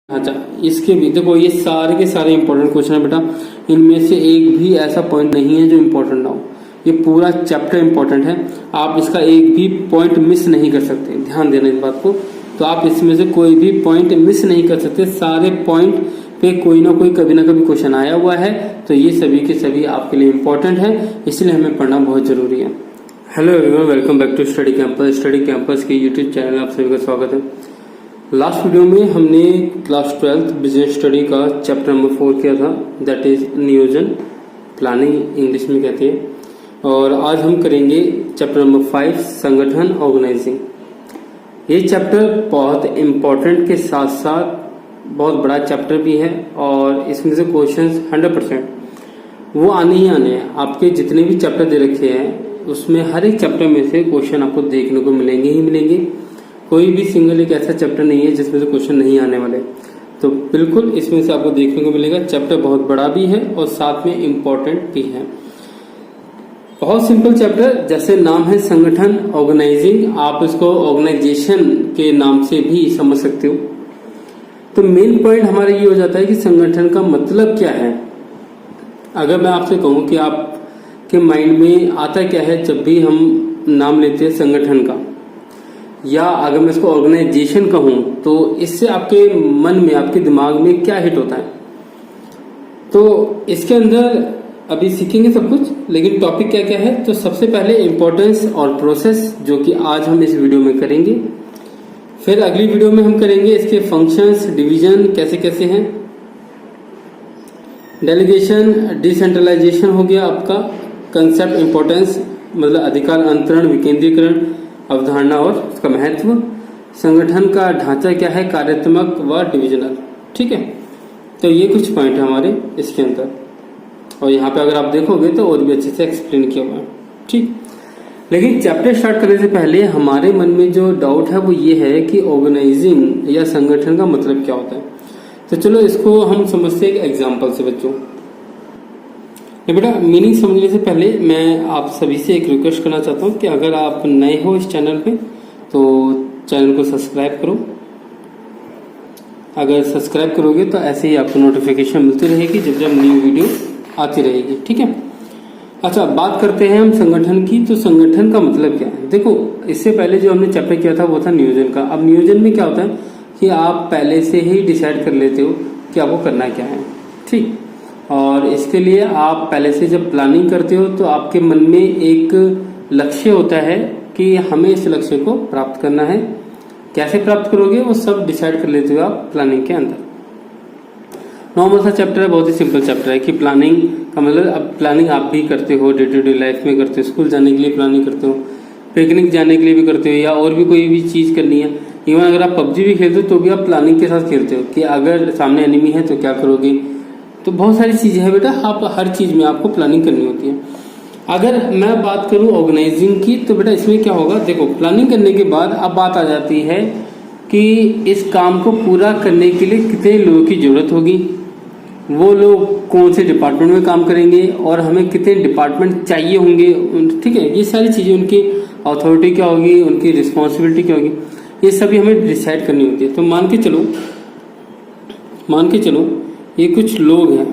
अच्छा, इसके भी देखो, ये सारे के सारे इंपॉर्टेंट क्वेश्चन है बेटा। इनमें से एक भी ऐसा पॉइंट नहीं है जो इम्पोर्टेंट ना हो। ये पूरा चैप्टर इंपॉर्टेंट है, आप इसका एक भी पॉइंट मिस नहीं कर सकते। ध्यान देना इस बात को। तो आप इसमें से कोई भी पॉइंट मिस नहीं कर सकते। सारे पॉइंट पे कोई ना कोई कभी ना कभी क्वेश्चन आया हुआ है, तो ये सभी के सभी आपके लिए इम्पोर्टेंट है, इसलिए हमें पढ़ना बहुत जरूरी है। Hello everyone, welcome back to study campus. Study campus के यूट्यूब चैनल आप सभी का स्वागत है। लास्ट वीडियो में हमने क्लास 12 बिजनेस स्टडी का चैप्टर नंबर 4 किया था, दैट इज नियोजन, प्लानिंग इंग्लिश में कहते हैं। और आज हम करेंगे चैप्टर नंबर 5 संगठन, ऑर्गेनाइजिंग। ये चैप्टर बहुत इम्पोर्टेंट के साथ साथ बहुत बड़ा चैप्टर भी है, और इसमें से क्वेश्चंस 100% वो आने ही आने हैं। आपके जितने भी चैप्टर दे रखे हैं उसमें हर एक चैप्टर में से क्वेश्चन आपको देखने को मिलेंगे ही मिलेंगे। कोई भी सिंगल एक ऐसा चैप्टर नहीं है जिसमें से क्वेश्चन नहीं आने वाले। तो बिल्कुल इसमें से आपको देखने को मिलेगा। चैप्टर बहुत बड़ा भी है और साथ में इम्पोर्टेंट भी है। बहुत सिंपल चैप्टर, जैसे नाम है संगठन, ऑर्गेनाइजिंग, आप इसको ऑर्गेनाइजेशन के नाम से भी समझ सकते हो। तो मेन पॉइंट हमारा ये हो जाता है कि संगठन का मतलब क्या है। अगर मैं आपसे कहूं कि आपके माइंड में आता क्या है जब भी हम नाम लेते हैं संगठन का, या अगर मैं इसको ऑर्गेनाइजेशन कहूं, तो इससे आपके मन में, आपके दिमाग में क्या हिट होता है। तो इसके अंदर अभी सीखेंगे सब कुछ, लेकिन टॉपिक क्या क्या है। तो सबसे पहले इंपॉर्टेंस और प्रोसेस, जो कि आज हम इस वीडियो में करेंगे। फिर अगली वीडियो में हम करेंगे इसके फंक्शंस, डिवीजन कैसे कैसे हैं, डेलीगेशन, डिसेंट्रलाइजेशन हो गया आपका, कंसेप्ट, इंपॉर्टेंस मतलब अधिकार अंतरण, विकेंद्रीकरण, अवधारणा और उसका महत्व, संगठन का ढांचा क्या है, कार्यात्मक व डिविजनल। ठीक है, तो ये कुछ पॉइंट है हमारे इसके अंदर, और यहाँ पे अगर आप देखोगे तो और भी अच्छे से एक्सप्लेन किया हुआ है। ठीक, लेकिन चैप्टर स्टार्ट करने से पहले हमारे मन में जो डाउट है वो ये है कि ऑर्गेनाइजिंग या संगठन का मतलब क्या होता है। तो चलो इसको हम समझते हैं एक एग्जाम्पल से बच्चों। बेटा, मीनिंग समझने से पहले मैं आप सभी से एक रिक्वेस्ट करना चाहता हूँ कि अगर आप नए हो इस चैनल पे तो चैनल को सब्सक्राइब करो। अगर सब्सक्राइब करोगे तो ऐसे ही आपको नोटिफिकेशन मिलती रहेगी जब जब न्यू वीडियो आती रहेगी। ठीक है, अच्छा बात करते हैं हम संगठन की। तो संगठन का मतलब क्या है। देखो, इससे पहले जो हमने चैप्टर किया था वो था नियोजन का। अब नियोजन में क्या होता है कि आप पहले से ही डिसाइड कर लेते हो कि आपको करना क्या है। ठीक, और इसके लिए आप पहले से जब प्लानिंग करते हो तो आपके मन में एक लक्ष्य होता है कि हमें इस लक्ष्य को प्राप्त करना है। कैसे प्राप्त करोगे वो सब डिसाइड कर लेते हो आप प्लानिंग के अंदर। नॉर्मल सा चैप्टर है, बहुत ही सिंपल चैप्टर है कि प्लानिंग का मतलब, अब प्लानिंग आप भी करते हो, डे टू डे लाइफ में करते हो, स्कूल जाने के लिए प्लानिंग करते हो, पिकनिक जाने के लिए भी करते हो, या और भी कोई भी चीज़ करनी है। इवन अगर आप पबजी भी खेलते हो तो भी आप प्लानिंग के साथ खेलते हो कि अगर सामने एनिमी है तो क्या करोगे। तो बहुत सारी चीज़ें हैं बेटा, आप हर चीज़ में आपको प्लानिंग करनी होती है। अगर मैं बात करूं ऑर्गेनाइजिंग की, तो बेटा इसमें क्या होगा। देखो, प्लानिंग करने के बाद अब बात आ जाती है कि इस काम को पूरा करने के लिए कितने लोगों की जरूरत होगी, वो लोग कौन से डिपार्टमेंट में काम करेंगे, और हमें कितने डिपार्टमेंट चाहिए होंगे। ठीक है, ये सारी चीज़ें, उनकी अथॉरिटी क्या होगी, उनकी रिस्पॉन्सिबिलिटी क्या होगी, ये सभी हमें डिसाइड करनी होती है। तो मान के चलो ये कुछ लोग हैं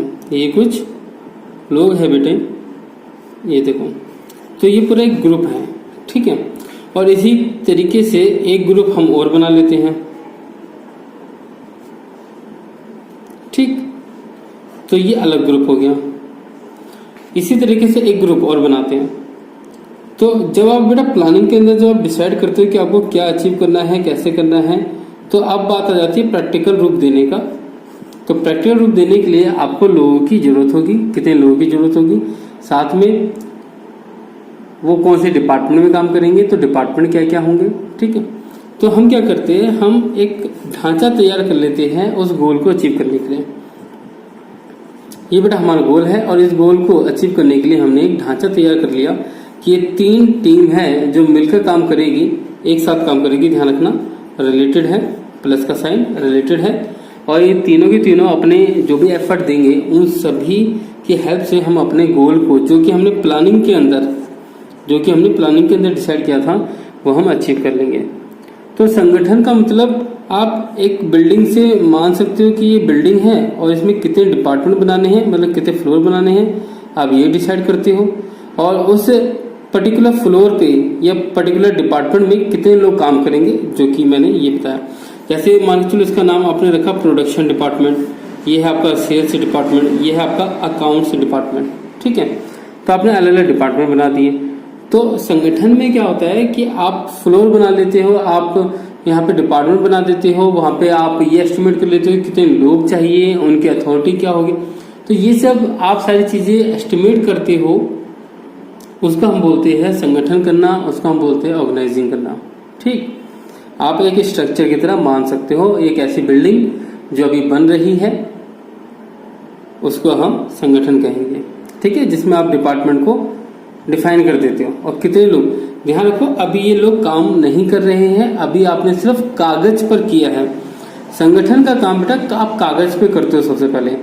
बेटे, ये देखो, तो ये पूरा एक ग्रुप है। ठीक है, और इसी तरीके से एक ग्रुप हम और बना लेते हैं। ठीक, तो ये अलग ग्रुप हो गया। इसी तरीके से एक ग्रुप और बनाते हैं। तो जब आप बेटा प्लानिंग के अंदर जब आप डिसाइड करते हो कि आपको क्या अचीव करना है, कैसे करना है, तो अब बात आ जाती है प्रैक्टिकल रूप देने का। तो प्रैक्टिकल रूप देने के लिए आपको लोगों की जरूरत होगी, कितने लोगों की जरूरत होगी, साथ में वो कौन से डिपार्टमेंट में काम करेंगे, तो डिपार्टमेंट क्या क्या होंगे। ठीक है, तो हम क्या करते हैं, हम एक ढांचा तैयार कर लेते हैं उस गोल को अचीव करने के लिए। ये बेटा हमारा गोल है, और इस गोल को अचीव करने के लिए हमने एक ढांचा तैयार कर लिया कि ये 3 टीम है जो मिलकर काम करेगी, एक साथ काम करेगी। ध्यान रखना, रिलेटेड है, प्लस का साइन रिलेटेड है, और ये तीनों के तीनों अपने जो भी एफर्ट देंगे उन सभी की हेल्प से हम अपने गोल को, जो कि हमने प्लानिंग के अंदर डिसाइड किया था, वो हम अचीव कर लेंगे। तो संगठन का मतलब आप एक बिल्डिंग से मान सकते हो कि ये बिल्डिंग है और इसमें कितने डिपार्टमेंट बनाने हैं, मतलब कितने फ्लोर बनाने हैं, आप ये डिसाइड करते हो। और उस पर्टिकुलर फ्लोर पे या पर्टिकुलर डिपार्टमेंट में कितने लोग काम करेंगे, जो कि मैंने ये बताया। जैसे मान के चलो इसका नाम आपने रखा प्रोडक्शन डिपार्टमेंट, ये है आपका सेल्स डिपार्टमेंट, ये है आपका अकाउंट्स डिपार्टमेंट, ठीक है। तो आपने अलग अलग डिपार्टमेंट बना दिए। तो संगठन में क्या होता है कि आप फ्लोर बना लेते हो, आप यहाँ पे डिपार्टमेंट बना देते हो, वहाँ पे आप ये एस्टिमेट कर लेते हो कितने लोग चाहिए, उनकी अथॉरिटी क्या होगी। तो ये सब आप सारी चीजें एस्टिमेट करते हो, उसका हम बोलते हैं संगठन करना, उसका हम बोलते हैं ऑर्गेनाइजिंग करना, ठीक। आप एक स्ट्रक्चर की तरह मान सकते हो, एक ऐसी बिल्डिंग जो अभी बन रही है उसको हम संगठन कहेंगे, ठीक है, जिसमें आप डिपार्टमेंट को डिफाइन कर देते हो और कितने लोग। ध्यान रखो अभी ये लोग काम नहीं कर रहे हैं, अभी आपने सिर्फ कागज पर किया है। संगठन का काम बेटा आप कागज पे करते हो सबसे पहले।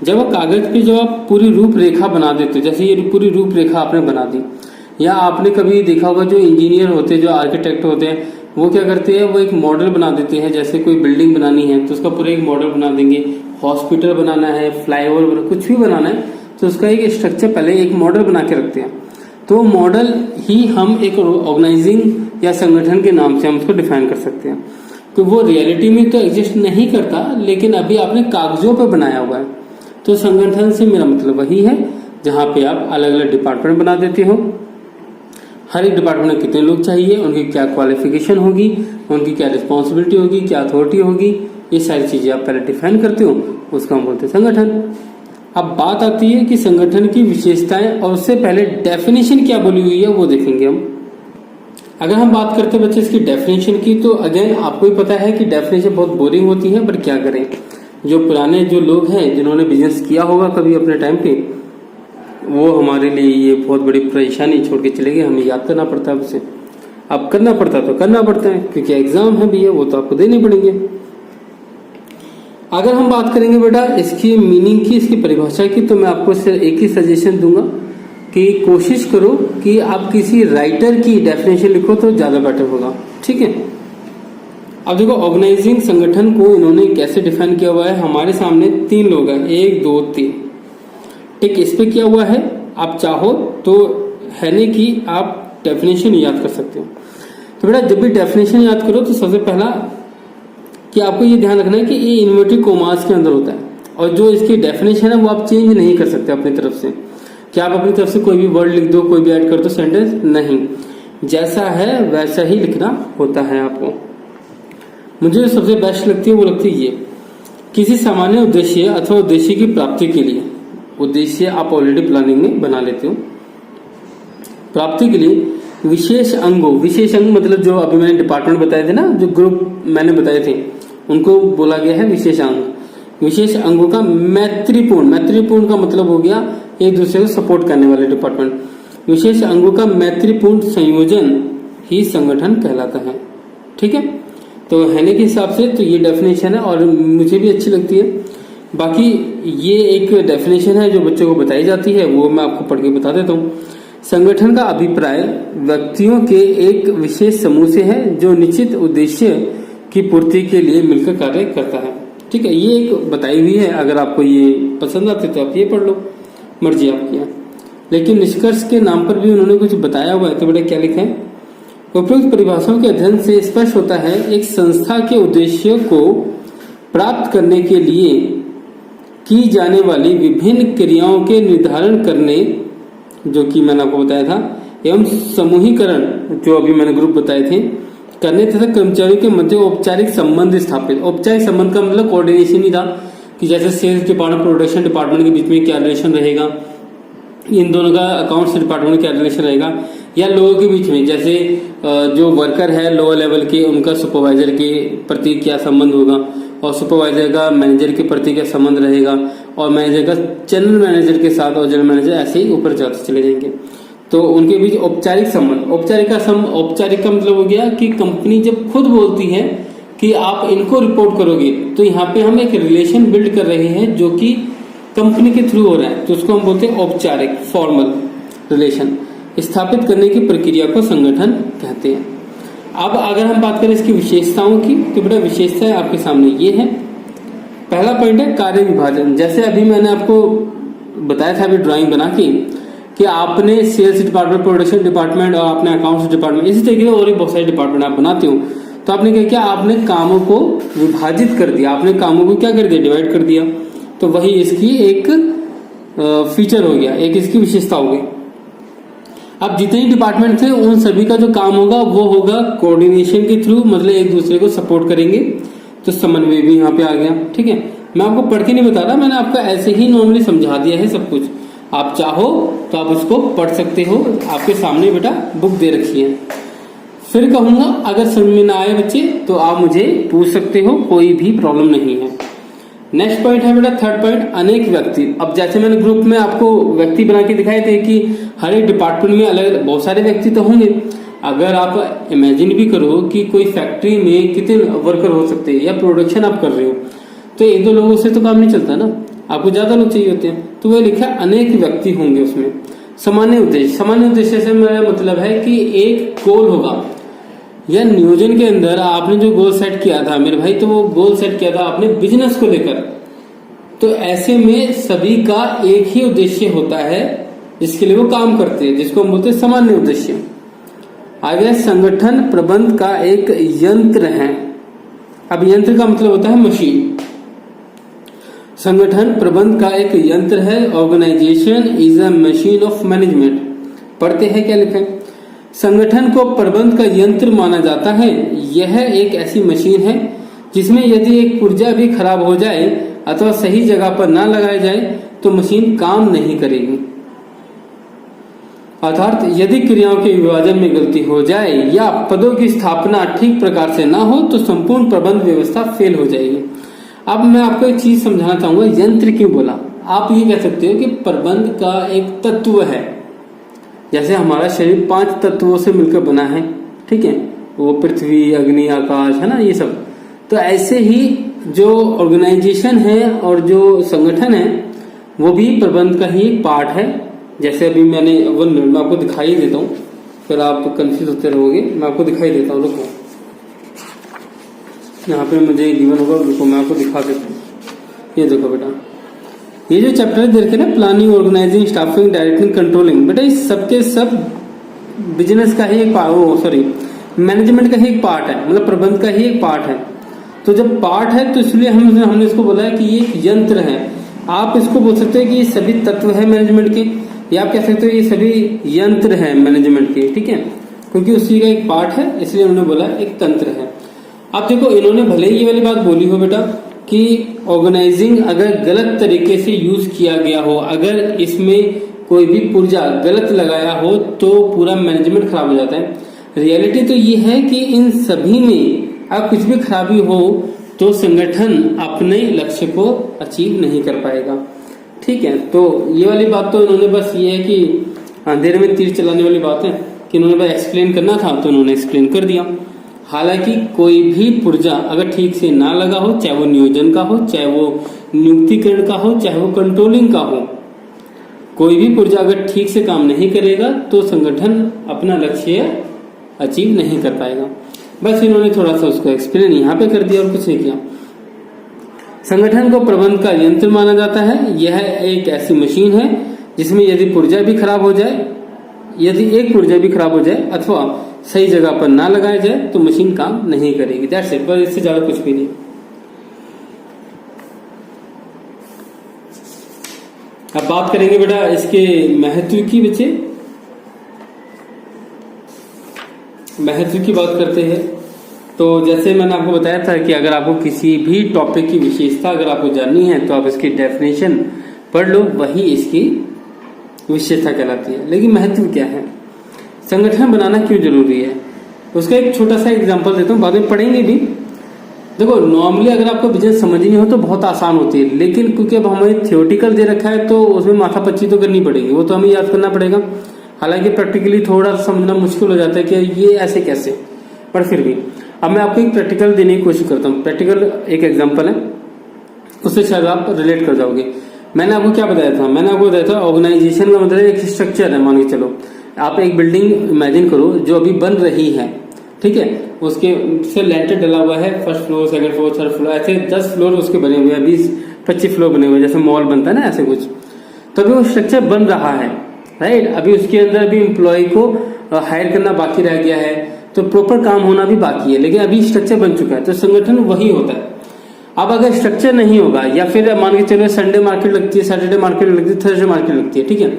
जब कागज पे जब आप पूरी रूपरेखा बना देते हो, जैसे ये पूरी रूपरेखा आपने बना दी, या आपने कभी देखा होगा जो इंजीनियर होते हैं, जो आर्किटेक्ट होते हैं, वो क्या करते हैं, वो एक मॉडल बना देते हैं। जैसे कोई बिल्डिंग बनानी है तो उसका पूरा एक मॉडल बना देंगे, हॉस्पिटल बनाना है, फ्लाईओवर, कुछ भी बनाना है तो उसका एक स्ट्रक्चर पहले एक मॉडल बना के रखते हैं। तो मॉडल ही हम एक ऑर्गेनाइजिंग या संगठन के नाम से हम उसको डिफाइन कर सकते हैं। तो वो रियलिटी में तो एग्जिस्ट नहीं करता, लेकिन अभी आपने कागजों पर बनाया हुआ है। तो संगठन से मेरा मतलब वही है जहाँ पे आप अलग अलग डिपार्टमेंट बना देते हो, हर एक डिपार्टमेंट में कितने लोग चाहिए, उनकी क्या क्वालिफिकेशन होगी, उनकी क्या रिस्पॉन्सिबिलिटी होगी, क्या अथॉरिटी होगी, ये सारी चीजें आप पहले डिफाइन करते हो, उसका हम बोलते हैं संगठन। अब बात आती है कि संगठन की विशेषताएं, और उससे पहले डेफिनेशन क्या बोली हुई है वो देखेंगे हम। अगर हम बात करते हैं बच्चे इसकी डेफिनेशन की, तो अगेन आपको ही पता है कि डेफिनेशन बहुत बोरिंग होती है, बट क्या करें, जो पुराने जो लोग हैं जिन्होंने बिजनेस किया होगा कभी अपने टाइम पे, वो हमारे लिए ये बहुत बड़ी परेशानी छोड़ के चले गए। हमें याद करना पड़ता है उसे, अब करना पड़ता तो करना पड़ता है क्योंकि एग्जाम है भैया, वो तो आपको देने पड़ेंगे। अगर हम बात करेंगे बेटा इसकी मीनिंग की, इसकी परिभाषा की, तो मैं आपको एक ही सजेशन दूंगा कि कोशिश करो कि आप किसी राइटर की डेफिनेशन लिखो तो ज्यादा बेटर होगा, ठीक है। अब देखो ऑर्गेनाइजिंग संगठन को इन्होंने कैसे डिफाइन किया हुआ है। हमारे सामने 3 लोग हैं, 1 2 3 टिक इस पे किया हुआ है। आप चाहो तो हैने की आप डेफिनेशन याद कर सकते हो। तो बेटा जब भी डेफिनेशन याद करो तो सबसे पहला कि आपको ये ध्यान रखना है कि ये इन्वर्टेड कोमास के अंदर होता है, और जो इसकी डेफिनेशन है वो आप चेंज नहीं कर सकते अपनी तरफ से। क्या आप अपनी तरफ से कोई भी वर्ड लिख दो, कोई भी ऐड कर दो सेंटेंस, नहीं, जैसा है वैसा ही लिखना होता है आपको। मुझे जो सबसे बेस्ट लगती है वो लगती है ये, किसी सामान्य उद्देश्य अथवा उद्देश्य की प्राप्ति के लिए, उद्देश्य आप ऑलरेडी प्लानिंग में बना लेते हो, प्राप्ति के लिए विशेष अंगों, विशेष अंग मतलब जो अभी मैंने डिपार्टमेंट बताए थे ना, जो ग्रुप मैंने बताए थे उनको बोला गया है विशेष अंग। विशेष अंगों का मैत्रीपूर्ण, मैत्रीपूर्ण का मतलब हो गया एक दूसरे को सपोर्ट करने वाले डिपार्टमेंट। विशेष अंगों का मैत्रीपूर्ण संयोजन ही संगठन कहलाता है, ठीक है। तो हैने के हिसाब से तो ये डेफिनेशन है और मुझे भी अच्छी लगती है। बाकी ये एक डेफिनेशन है जो बच्चों को बताई जाती है, वो मैं आपको पढ़ के बता देता हूँ। संगठन का अभिप्राय व्यक्तियों के एक विशेष समूह से है जो निश्चित उद्देश्य की पूर्ति के लिए मिलकर कार्य करता है, ठीक है। ये एक बताई हुई है, अगर आपको ये पसंद आती तो आप ये पढ़ लो, मर्जी आपकी है। लेकिन निष्कर्ष के नाम पर भी उन्होंने कुछ बताया हुआ है, तो बेटा क्या लिखा है, उपयुक्त परिभाषाओं के अध्ययन से स्पष्ट होता है एक संस्था के उद्देश्यों को प्राप्त करने के लिए की जाने वाली विभिन्न क्रियाओं के निर्धारण करने, जो कि मैंने आपको बताया था, एवं समूहीकरण जो अभी मैंने ग्रुप बताए थे करने तथा कर्मचारियों के मध्य औपचारिक संबंध स्थापित। औपचारिक संबंध का मतलब कोऑर्डिनेशन ही था कि जैसे सेल्स डिपार्टमेंट प्रोडक्शन डिपार्टमेंट के बीच में क्या रिलेशन रहेगा, इन दोनों का अकाउंट्स डिपार्टमेंट में क्या रिलेशन रहेगा, या लोगों के बीच में जैसे जो वर्कर है लोअर लेवल के उनका सुपरवाइजर के प्रति क्या संबंध होगा, और सुपरवाइजर का मैनेजर के प्रति क्या संबंध रहेगा, और मैनेजर का जनरल मैनेजर के साथ, और जनरल मैनेजर ऐसे ही ऊपर जाते चले जाएंगे। तो उनके बीच औपचारिक संबंध, औपचारिक का मतलब हो गया कि कंपनी जब खुद बोलती है कि आप इनको रिपोर्ट करोगे, तो यहाँ पे हम एक रिलेशन बिल्ड कर रहे हैं जो कि कंपनी के थ्रू हो रहा है, तो उसको हम बोलते हैं औपचारिक फॉर्मल रिलेशन। स्थापित करने की प्रक्रिया को संगठन कहते हैं। अब अगर हम बात करें इसकी विशेषताओं की, तो बेटा विशेषताएं आपके सामने ये है। पहला पॉइंट है कार्य विभाजन। जैसे अभी मैंने आपको बताया था अभी ड्राइंग बना के कि आपने सेल्स डिपार्टमेंट, प्रोडक्शन डिपार्टमेंट और आपने अकाउंट्स डिपार्टमेंट, इसी तरीके से और भी बहुत सारे डिपार्टमेंट आप बनाते हो। तो आपने क्या किया, आपने कामों को विभाजित कर दिया, आपने कामों को क्या कर दिया, डिवाइड कर दिया। तो वही इसकी एक फीचर हो गया, एक इसकी विशेषता हो गई। अब जितने डिपार्टमेंट थे उन सभी का जो काम होगा वो होगा कोऑर्डिनेशन के थ्रू, मतलब एक दूसरे को सपोर्ट करेंगे। तो समन्वय भी यहाँ पे आ गया। ठीक है, मैं आपको पढ़ के नहीं बता रहा, मैंने आपको ऐसे ही नॉर्मली समझा दिया है सब कुछ। आप चाहो तो आप उसको पढ़ सकते हो, आपके सामने बेटा बुक दे रखी है। फिर कहूंगा अगर समझ में ना आए बच्चे तो आप मुझे पूछ सकते हो, कोई भी प्रॉब्लम नहीं है। नेक्स्ट पॉइंट है बेटा थर्ड पॉइंट, अनेक व्यक्ति। अब जैसे मैंने ग्रुप में आपको व्यक्ति बना के दिखाए थे कि हर एक डिपार्टमेंट में अलग बहुत सारे व्यक्ति तो होंगे। अगर आप इमेजिन भी करो कि कोई फैक्ट्री में कितने वर्कर हो सकते हैं, या प्रोडक्शन आप कर रहे हो, तो एक दो लोगों से तो काम नहीं चलता ना, आपको ज्यादा लोग चाहिए होते हैं। तो वह लिखा अनेक व्यक्ति होंगे उसमें। सामान्य उद्देश्य, सामान्य उद्देश्य से मेरा मतलब है कि एक गोल होगा, या नियोजन के अंदर आपने जो गोल सेट किया था मेरे भाई, तो वो गोल सेट किया था आपने बिजनेस को लेकर। तो ऐसे में सभी का एक ही उद्देश्य होता है जिसके लिए वो काम करते हैं, जिसको हम बोलते हैं सामान्य उद्देश्य। आगे संगठन प्रबंध का एक यंत्र है। अब यंत्र का मतलब होता है मशीन। संगठन प्रबंध का एक यंत्र है। Organisation is a machine of management. पढ़ते हैं क्या लिखा है, संगठन को प्रबंध का यंत्र माना जाता है। यह एक ऐसी मशीन है जिसमें यदि एक पुर्जा भी खराब हो जाए अथवा सही जगह पर ना लगाया जाए तो मशीन काम नहीं करेगी। अर्थात यदि क्रियाओं के विभाजन में गलती हो जाए या पदों की स्थापना ठीक प्रकार से ना हो तो संपूर्ण प्रबंध व्यवस्था फेल हो जाएगी। अब मैं आपको एक चीज समझाना चाहूंगा, यंत्र क्यों बोला। आप ये कह सकते हो कि प्रबंध का एक तत्व है। जैसे हमारा शरीर 5 तत्वों से मिलकर बना है, ठीक है, वो पृथ्वी, अग्नि, आकाश है ना, ये सब। तो ऐसे ही जो ऑर्गेनाइजेशन है और जो संगठन है वो भी प्रबंध का ही एक पार्ट है। जैसे अभी मैंने 1 मिनट में आपको दिखाई देता हूँ, फिर आप कंफ्यूज होते रहोगे। मैं आपको दिखाई देता हूँ, रुको, यहाँ पे मुझे गिवन होगा, रुको मैं आपको दिखा देता हूँ। ये देखो बेटा, ये जो चैप्टर देखे ना, planning, organising, staffing, directing, controlling, बेटा इस सबके सब बिजनेस का ही एक मैनेजमेंट का ही एक पार्ट है, मतलब प्रबंध का ही एक पार्ट है। तो जब पार्ट है तो इसलिए हमने इसको बोला है कि ये एक यंत्र है। आप इसको बोल सकते हैं कि ये सभी तत्व है मैनेजमेंट के, या आप कह सकते हो ये सभी यंत्र है मैनेजमेंट के, ठीक है, क्योंकि उसी का एक पार्ट है, इसलिए उन्होंने बोला एक तंत्र है। अब देखो, इन्होंने भले ही ये वाली बात बोली हो बेटा कि ऑर्गेनाइजिंग अगर गलत तरीके से यूज किया गया हो, अगर इसमें कोई भी पुर्जा गलत लगाया हो तो पूरा मैनेजमेंट खराब हो जाता है। रियलिटी तो ये है कि इन सभी में अगर कुछ भी खराबी हो तो संगठन अपने लक्ष्य को अचीव नहीं कर पाएगा। ठीक है, तो ये वाली बात तो इन्होंने बस ये है कि अंधेरे में तीर चलाने वाली बात है कि इन्होंने बस एक्सप्लेन करना था तो इन्होंने एक्सप्लेन कर दिया। हालांकि कोई भी पुर्जा अगर ठीक से ना लगा हो, चाहे वो नियोजन का हो, चाहे वो नियुक्तिकरण का हो, चाहे वो कंट्रोलिंग का हो, कोई भी पुर्जा अगर ठीक से काम नहीं करेगा तो संगठन अपना लक्ष्य अचीव नहीं कर पाएगा। बस इन्होंने थोड़ा सा उसको एक्सप्लेन यहाँ पे कर दिया और कुछ नहीं किया। संगठन को प्रबंध का यंत्र माना जाता है। यह एक ऐसी मशीन है जिसमें यदि पुर्जा भी खराब हो जाए, यदि एक पुर्जा भी खराब हो जाए अथवा सही जगह पर ना लगाया जाए तो मशीन काम नहीं करेगी। दैट्स इट, बस इससे ज्यादा कुछ भी नहीं। अब बात करेंगे बेटा इसके महत्व की। बच्चे महत्व की बात करते हैं तो जैसे मैंने आपको बताया था कि अगर आपको किसी भी टॉपिक की विशेषता अगर आपको जाननी है तो आप इसकी डेफिनेशन पढ़ लो, वही इसकी विशेषता कहलाती है। लेकिन महत्व क्या है, संगठन बनाना क्यों जरूरी है, उसका एक छोटा सा एग्जांपल देता हूँ, बाद में पढ़ेंगे भी। देखो, नॉर्मली अगर आपको बिजनेस समझनी हो तो बहुत आसान होती है, लेकिन क्योंकि अब हमें थियोटिकल दे रखा है तो उसमें माथापच्ची तो करनी पड़ेगी, वो तो हमें याद करना पड़ेगा। हालांकि प्रैक्टिकली थोड़ा समझना मुश्किल हो जाता है कि ये ऐसे कैसे, पर फिर भी अब मैं आपको एक प्रैक्टिकल देने की कोशिश करता हूँ। प्रैक्टिकल एक एग्जांपल है, उससे शायद आप रिलेट कर जाओगे। मैंने आपको क्या बताया था, मैंने आपको बताया था ऑर्गेनाइजेशन का मतलब एक स्ट्रक्चर है। मान के चलो आप एक बिल्डिंग इमेजिन करो जो अभी बन रही है, ठीक है। उसके से लेंटर डला हुआ है, first floor, second floor, third floor, ऐसे 10 फ्लोर उसके बने हुए हैं, 20-25 फ्लोर बने हुए हैं, जैसे मॉल बनता है ना, ऐसे कुछ। तो अभी वो स्ट्रक्चर बन रहा है, राइट। अभी उसके अंदर अभी एम्प्लॉय को हायर करना बाकी रह गया है, तो प्रॉपर काम होना भी बाकी है, लेकिन अभी स्ट्रक्चर बन चुका है। तो संगठन वही होता है। अब अगर स्ट्रक्चर नहीं होगा, या फिर मान के चलो संडे मार्केट लगती है, सैटरडे मार्केट लगती है, थर्सडे मार्केट लगती है, ठीक है,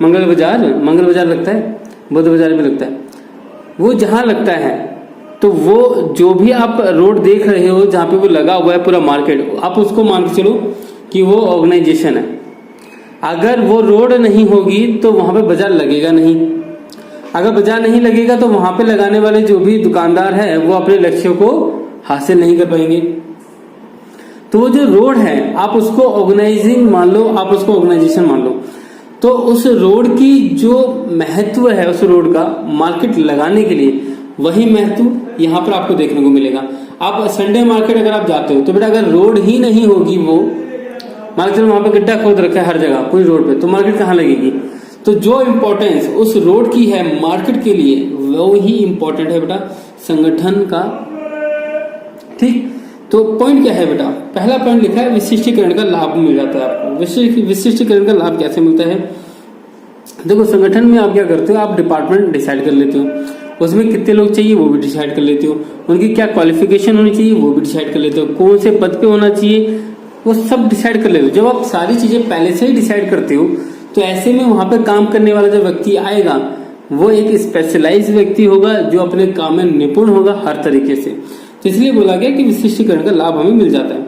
मंगल बाजार लगता है, बुध बाजार भी लगता है, वो जहां लगता है, तो वो जो भी आप रोड देख रहे हो जहां पे वो लगा हुआ है पूरा मार्केट, आप उसको मान के चलो कि वो ऑर्गेनाइजेशन है। अगर वो रोड नहीं होगी तो वहां पे बाजार लगेगा नहीं। अगर बाजार नहीं लगेगा तो वहां पे लगाने वाले जो भी दुकानदार है वो अपने लक्ष्यों को हासिल नहीं कर पाएंगे। तो वो जो रोड है आप उसको ऑर्गेनाइजिंग मान लो, आप उसको ऑर्गेनाइजेशन मान लो, तो उस रोड की जो महत्व है, उस रोड का मार्केट लगाने के लिए, वही महत्व यहाँ पर आपको देखने को मिलेगा। आप संडे मार्केट अगर आप जाते हो तो बेटा अगर रोड ही नहीं होगी, वो मान के चलो वहां पे गड्ढा खोद रखा है हर जगह पूरी रोड पे, तो मार्केट कहाँ लगेगी। तो जो इम्पोर्टेंस उस रोड की है मार्केट के लिए, वो ही इम्पोर्टेंट है बेटा संगठन का, ठीक। तो पॉइंट क्या है बेटा, पहला पॉइंट लिखा है विशिष्टीकरण का लाभ मिल जाता है आपको। विशिष्टीकरण का लाभ कैसे मिलता है, देखो संगठन में आप क्या करते हो, आप डिपार्टमेंट डिसाइड कर लेते हो, उसमें कितने लोग चाहिए वो भी डिसाइड कर लेते हो, उनकी क्या क्वालिफिकेशन होनी चाहिए वो भी डिसाइड कर लेते हो, कौन से पद पे होना चाहिए वो सब डिसाइड कर लेते हो। जब आप सारी चीजें पहले से ही डिसाइड करते हो, तो ऐसे में वहां पे काम करने वाला जो व्यक्ति आएगा वो एक स्पेशलाइज्ड व्यक्ति होगा, जो अपने काम में निपुण होगा हर तरीके से। तो इसलिए बोला गया कि विशिष्टीकरण का लाभ हमें मिल जाता है।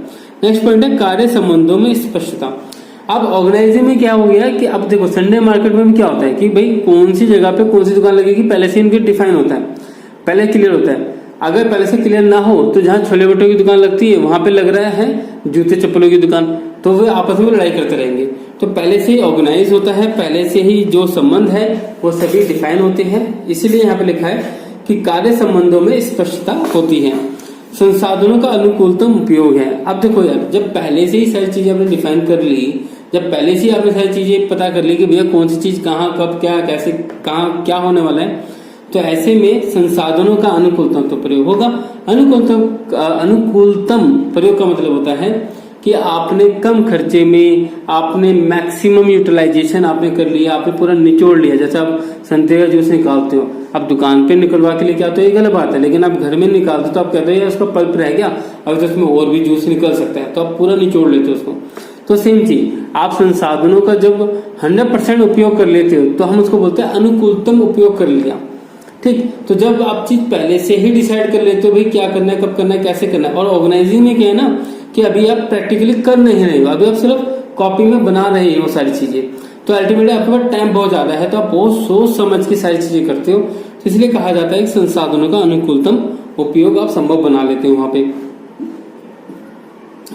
नेक्स्ट पॉइंट है कार्य संबंधों में स्पष्टता। अब ऑर्गेनाइजिंग में क्या हो गया कि अब देखो संडे मार्केट में क्या होता है कि भाई कौन सी जगह पे कौन सी दुकान लगेगी पहले से इनके डिफाइन होता है, पहले क्लियर होता है। अगर पहले से क्लियर ना हो तो जहां छोले भटूरे की दुकान लगती है वहां पे लग रहा है जूते चप्पलों की दुकान, तो वे आपस में लड़ाई करते रहेंगे। तो पहले से ही ऑर्गेनाइज होता है, पहले से ही जो संबंध है वो सभी डिफाइन होते हैं। इसीलिए यहाँ पे लिखा है कि कार्य संबंधों में स्पष्टता होती है। संसाधनों का अनुकूलतम उपयोग है। अब देखो यार, जब पहले से ही सारी चीजें आपने डिफाइन कर ली, जब पहले से ही आपने सारी चीजें पता कर ली कि भैया कौन सी चीज कहाँ कब क्या कैसे कहाँ क्या होने वाला है, तो ऐसे में संसाधनों का अनुकूलतम तो प्रयोग होगा। अनुकूलतम प्रयोग का मतलब होता है कि आपने कम खर्चे में आपने मैक्सिमम यूटिलाइजेशन आपने कर लिया, आपने पूरा निचोड़ लिया। जैसे आप संतरे का जूस निकालते हो, आप दुकान पे निकलवा के लेके आते हो, ये गलत बात है, लेकिन आप घर में निकालते हो तो आप कहते हो उसका पल्प रह गया, अगर तो उसमें और भी जूस निकल सकता है, तो आप पूरा निचोड़ लेते हो उसको। तो सेम चीज, आप संसाधनों का जब 100% उपयोग कर लेते हो तो हम उसको बोलते हैं अनुकूलतम उपयोग कर लिया, ठीक। तो जब आप चीज पहले से ही डिसाइड कर लेते हो भाई क्या करना है, कब करना है, कैसे करना है। और ऑर्गेनाइजिंग में क्या है ना कि अभी आप प्रैक्टिकली कर नहीं रहे हो, अभी आप सिर्फ कॉपी में बना रहे हो सारी चीजें, तो अल्टीमेटली आपके पास टाइम बहुत ज्यादा है, तो आप बहुत सोच समझ के सारी चीजें करते हो। तो इसलिए कहा जाता है कि संसाधनों का अनुकूलतम उपयोग आप संभव बना लेते हो वहां पे।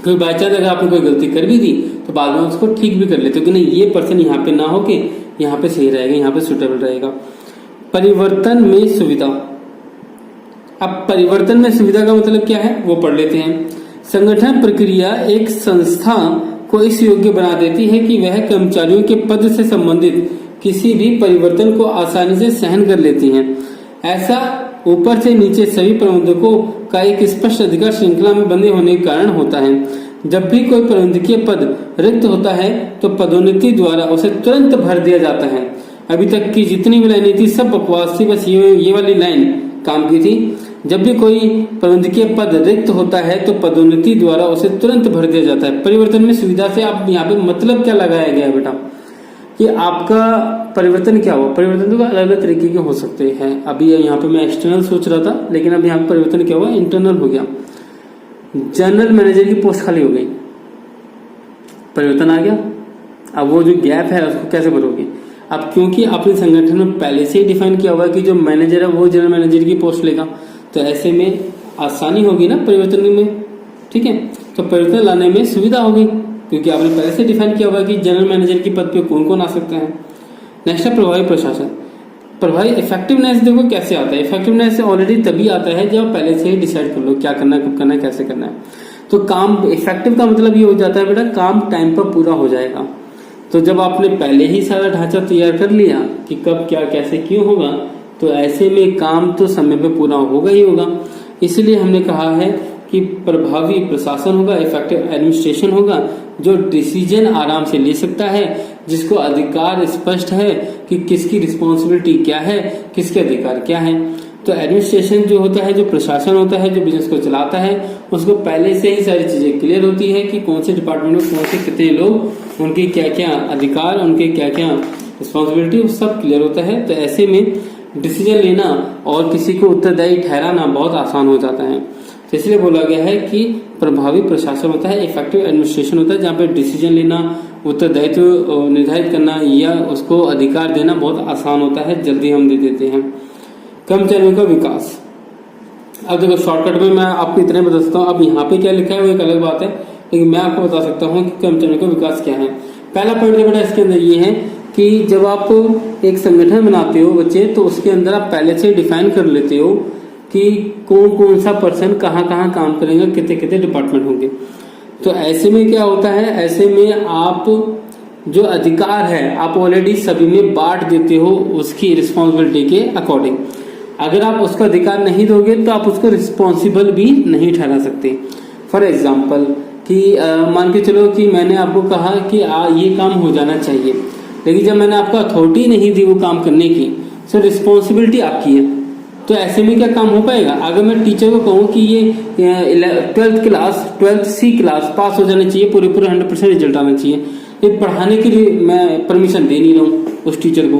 कोई बाई चांस अगर आपने कोई गलती कर भी दी तो बाद में उसको ठीक भी कर लेते हो कि नहीं ये पर्सन यहाँ पे ना होके यहाँ पे सही रहेगा, यहाँ पे सुटेबल रहेगा। परिवर्तन में सुविधा। अब परिवर्तन में सुविधा का मतलब क्या है वो पढ़ लेते हैं। संगठन प्रक्रिया एक संस्था को इस योग्य बना देती है कि वह कर्मचारियों के पद से संबंधित किसी भी परिवर्तन को आसानी से सहन कर लेती है। ऐसा ऊपर से नीचे सभी प्रबंधकों का एक स्पष्ट अधिकार श्रृंखला में बंधे होने के कारण होता है। जब भी कोई प्रबंधकीय पद रिक्त होता है तो पदोन्नति द्वारा उसे तुरंत भर दिया जाता है। अभी तक की जितनी भी लाइनें थी सब बकवास थी, बस ये वाली लाइन काम की थी। जब भी कोई प्रबंधकीय पद रिक्त होता है तो पदोन्नति द्वारा उसे तुरंत भर दिया जाता है। परिवर्तन में सुविधा से आप यहाँ पे मतलब क्या लगाया गया है बेटा कि आपका परिवर्तन क्या हुआ। परिवर्तन तो अलग अलग तरीके के हो सकते हैं। अभी यहाँ पे मैं एक्सटर्नल सोच रहा था, लेकिन अब यहाँ पे परिवर्तन क्या हुआ, इंटरनल हो गया। जनरल मैनेजर की पोस्ट खाली हो गई, परिवर्तन आ गया। अब वो जो गैप है उसको कैसे भरोगे। अब क्योंकि आपने संगठन में पहले से ही डिफाइन किया हुआ है कि जो मैनेजर है वो जनरल मैनेजर की पोस्ट लेगा, तो ऐसे में आसानी होगी ना परिवर्तन में, ठीक है। तो परिवर्तन लाने में सुविधा होगी क्योंकि आपने पहले से डिफाइन किया हुआ है कि जनरल मैनेजर की पद पे कौन कौन आ सकते हैं। नेक्स्ट है प्रभावी प्रशासन। प्रभावी इफेक्टिवनेस देखो कैसे आता है। इफेक्टिवनेस ऑलरेडी तभी आता है जब पहले से ही डिसाइड कर लो क्या करना है, कब करना है, कैसे करना है। तो काम इफेक्टिव का मतलब ये हो जाता है बेटा काम टाइम पर पूरा हो जाएगा। तो जब आपने पहले ही सारा ढांचा तैयार कर लिया कि कब क्या कैसे क्यों होगा, तो ऐसे में काम तो समय पे पूरा होगा ही होगा। इसलिए हमने कहा है कि प्रभावी प्रशासन होगा, इफेक्टिव एडमिनिस्ट्रेशन होगा, जो डिसीजन आराम से ले सकता है, जिसको अधिकार स्पष्ट है कि किसकी रिस्पॉन्सिबिलिटी क्या है, किसके अधिकार क्या है। तो एडमिनिस्ट्रेशन जो होता है, जो प्रशासन होता है, जो बिजनेस को चलाता है, उसको पहले से ही सारी चीजें क्लियर होती है कि कौन से डिपार्टमेंट में कौन से कितने लोग, उनके क्या क्या अधिकार, उनके क्या क्या रिस्पॉन्सिबिलिटी, वो सब क्लियर होता है। तो ऐसे में डिसीजन लेना और किसी को उत्तरदायी ठहराना बहुत आसान हो जाता है। तो इसलिए बोला गया है कि प्रभावी प्रशासन होता है, इफेक्टिव एडमिनिस्ट्रेशन होता है, जहाँ पे डिसीजन लेना, उत्तरदायित्व निर्धारित करना या उसको अधिकार देना बहुत आसान होता है, जल्दी हम दे देते हैं। कर्मचारियों का विकास। अब देखो शॉर्टकट में मैं आपको इतने बता सकता हूँ। अब यहाँ पे क्या लिखा है वो एक अलग बात है, लेकिन मैं आपको बता सकता हूँ कि कर्मचारियों का विकास क्या है। पहला पॉइंट बेटा इसके अंदर ये है कि जब आप एक संगठन बनाते हो बच्चे, तो उसके अंदर आप पहले से डिफाइन कर लेते हो कि कौन कौन सा पर्सन कहाँ कहाँ काम करेगा, कितने कितने डिपार्टमेंट होंगे। तो ऐसे में क्या होता है, ऐसे में आप जो अधिकार है आप ऑलरेडी सभी में बांट देते हो उसकी रिस्पॉन्सिबिलिटी के अकॉर्डिंग। अगर आप उसका अधिकार नहीं दोगे तो आप उसको रिस्पॉन्सिबल भी नहीं ठहरा सकते। फॉर एग्जाम्पल कि मान के चलो कि मैंने आपको कहा कि ये काम हो जाना चाहिए, लेकिन जब मैंने आपको अथॉरिटी नहीं दी वो काम करने की, तो रिस्पॉन्सिबिलिटी आपकी है। तो ऐसे में क्या काम हो पाएगा? अगर मैं टीचर को कहूँ कि ये 12th C क्लास पास हो जाना चाहिए, पूरे 100% रिजल्ट आना चाहिए, ये पढ़ाने के लिए मैं परमिशन दे नहीं रहा हूँ उस टीचर को,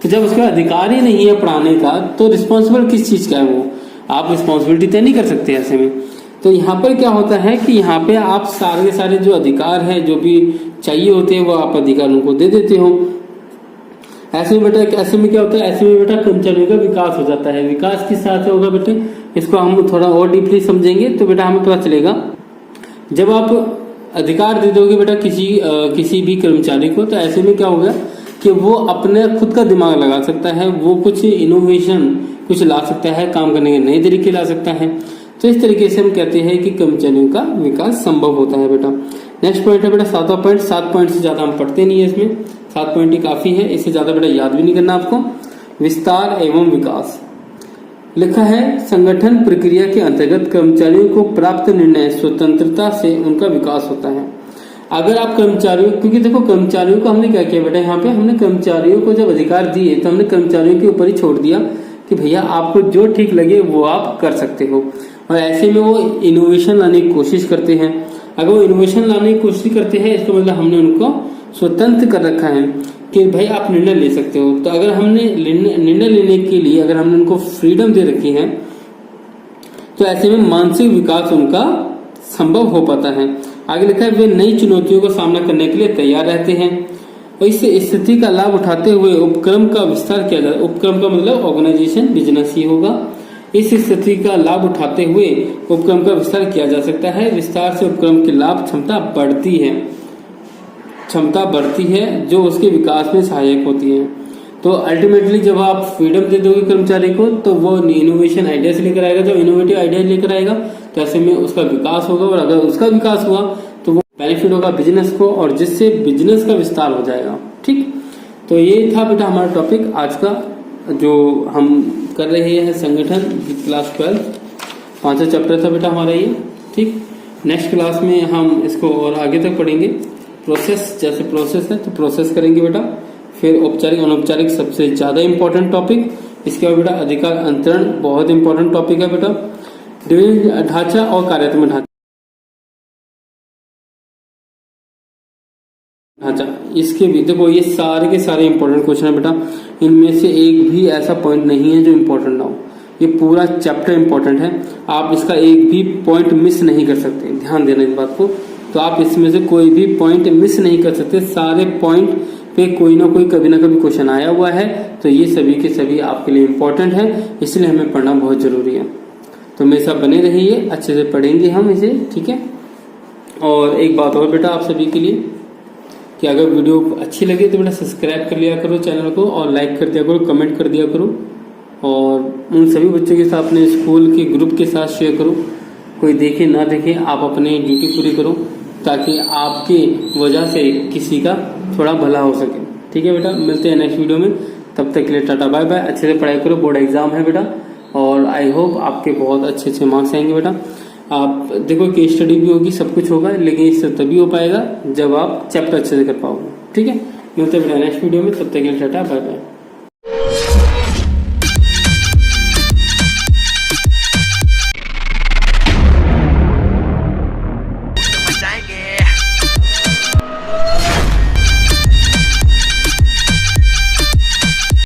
तो जब उसका अधिकार ही नहीं है पढ़ाने का, तो रिस्पॉन्सिबल किस चीज का है वो? आप रिस्पॉन्सिबिलिटी तय नहीं कर सकते ऐसे में। तो यहाँ पर क्या होता है कि यहाँ पे आप सारे के सारे जो अधिकार है, जो भी चाहिए होते हैं, वो आप अधिकारों को दे देते हो। ऐसे में बेटा, ऐसे में क्या होता है, ऐसे में बेटा कर्मचारियों का विकास हो जाता है। विकास किस तरह से होगा बेटे, इसको हम थोड़ा और डीपली समझेंगे तो बेटा हमें पता चलेगा। जब आप अधिकार दे दोगे बेटा किसी भी कर्मचारी को, तो ऐसे में क्या होगा कि वो अपने खुद का दिमाग लगा सकता है, वो कुछ इनोवेशन कुछ ला सकता है, काम करने के नए तरीके ला सकता है। तो इस तरीके से हम कहते हैं कि कर्मचारियों का विकास संभव होता है बेटा। नेक्स्ट पॉइंट है बेटा 7वां पॉइंट। 7 पॉइंट से ज्यादा हम पढ़ते नहीं है इसमें, 7 पॉइंट ही काफी है, इससे ज्यादा बेटा याद भी नहीं करना आपको। विस्तार एवं विकास लिखा है, संगठन प्रक्रिया के अंतर्गत कर्मचारियों को प्राप्त निर्णय स्वतंत्रता से उनका विकास होता है। अगर आप कर्मचारियों, क्योंकि देखो कर्मचारियों को हमने क्या किया बेटा, यहाँ पे हमने कर्मचारियों को जब अधिकार दिए तो हमने कर्मचारियों के ऊपर ही छोड़ दिया कि भैया आपको जो ठीक लगे वो आप कर सकते हो। और ऐसे में वो इनोवेशन लाने की कोशिश करते हैं। अगर वो इनोवेशन लाने की कोशिश करते हैं, इसका मतलब हमने उनको स्वतंत्र कर रखा है कि भाई आप निर्णय ले सकते हो। तो अगर हमने निर्णय लेने के लिए अगर हमने उनको फ्रीडम दे रखी है, तो ऐसे में मानसिक विकास उनका संभव हो पाता है। आगे लिखा है, वे नई चुनौतियों का सामना करने के लिए तैयार रहते हैं और इस स्थिति का लाभ उठाते हुए उपक्रम का विस्तार किया जाता है। उपक्रम का मतलब ऑर्गेनाइजेशन, बिजनेस ही होगा। इस स्थिति का लाभ उठाते हुए उपक्रम का विस्तार किया जा सकता है। विस्तार से उपक्रम की लाभ क्षमता बढ़ती है जो उसके विकास में सहायक होती है। तो अल्टीमेटली जब आप फ्रीडम दे दोगे कर्मचारी को, तो वो इनोवेशन आइडियाज लेकर आएगा। जब इनोवेटिव आइडियाज लेकर आएगा तो ऐसे में उसका विकास होगा, और अगर उसका विकास हुआ तो वो बेनिफिट होगा बिजनेस को, और जिससे बिजनेस का विस्तार हो जाएगा। ठीक, तो ये था बेटा हमारा टॉपिक आज का, जो हम कर रहे हैं संगठन क्लास 12, 5वां चैप्टर था बेटा हमारा ये। ठीक, नेक्स्ट क्लास में हम इसको और आगे तक पढ़ेंगे। प्रोसेस, जैसे प्रोसेस है तो प्रोसेस करेंगे बेटा, फिर औपचारिक अनौपचारिक सबसे ज्यादा इंपॉर्टेंट टॉपिक, इसके बाद बेटा अधिकार अंतरण बहुत इंपॉर्टेंट टॉपिक है बेटा। डिवीजन ढांचा और कार्यात्मक ढांचा, इसके भी देखो ये सारे के सारे इंपॉर्टेंट क्वेश्चन है बेटा। इनमें से एक भी ऐसा पॉइंट नहीं है जो इंपॉर्टेंट ना हो। ये पूरा चैप्टर इंपॉर्टेंट है, आप इसका एक भी पॉइंट मिस नहीं कर सकते, ध्यान देना इस बात को। तो आप इसमें से कोई भी पॉइंट मिस नहीं कर सकते, सारे पॉइंट पे कोई ना कोई कभी ना कभी क्वेश्चन आया हुआ है। तो ये सभी के सभी आपके लिए इंपॉर्टेंट है, इसलिए हमें पढ़ना बहुत जरूरी है। तो मेरे साथ बने रहिए, अच्छे से पढ़ेंगे हम इसे, ठीक है। और एक बात और बेटा आप सभी के लिए कि अगर वीडियो अच्छी लगे तो बेटा सब्सक्राइब कर लिया करो चैनल को, और लाइक कर दिया करो, कमेंट कर दिया करो, और उन सभी बच्चों के साथ अपने स्कूल के ग्रुप के साथ शेयर करो। कोई देखे ना देखे, आप अपनी ड्यूटी पूरी करो, ताकि आपकी वजह से किसी का थोड़ा भला हो सके। ठीक है बेटा, मिलते हैं नेक्स्ट वीडियो में। तब तक के लिए टाटा बाय बाय। अच्छे से पढ़ाई करो, बोर्ड एग्जाम है बेटा, और आई होप आपके बहुत अच्छे अच्छे मार्क्स आएंगे बेटा। आप देखो केस स्टडी भी होगी, सब कुछ होगा, लेकिन इससे तभी हो पाएगा जब आप चैप्टर अच्छे से कर पाओगे। ठीक है, मिलते हैं बेटा नेक्स्ट वीडियो में, तब तक के लिए टाटा बाय बाय।